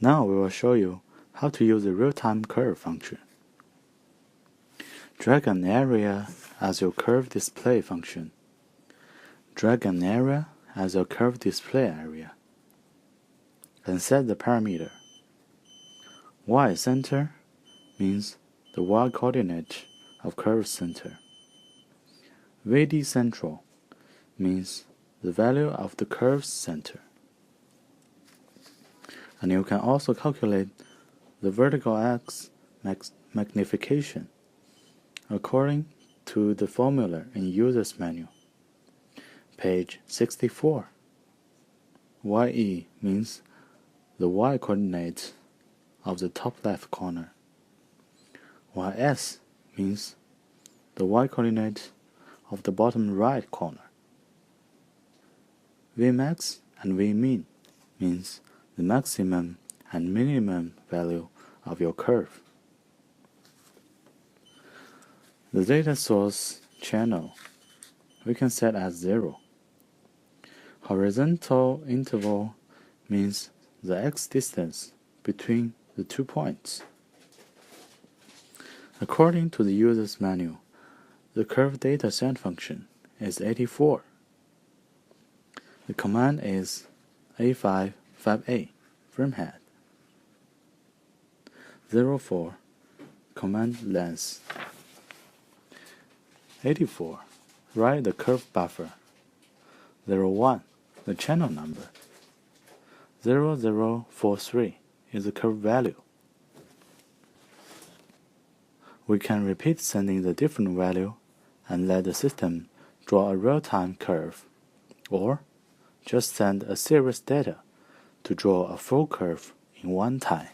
Now we will show you how to use the real-time curve function. Drag an area as your curve display function. Drag an area as your curve display area. And set the parameter. Y center means the y coordinate of curve center. VD central means the value of the curve's center. And you can also calculate the vertical axis magnification according to the formula in User's Manual. Page 64. YE means the y coordinate of the top left corner. YS means the y coordinate of the bottom right corner. Vmax and Vmin means the maximum and minimum value of your curve. The data source channel we can set as 0. Horizontal interval means the x distance between the 2 points. According to the User's Manual, the curve data set function is 84. The command is A558 from head. 04 command length. 84 write the curve buffer. 01 the channel number. 0043 is the curve value. We can repeat sending the different value and let the system draw a real-time curve, or just send a series data to draw a full curve in one time.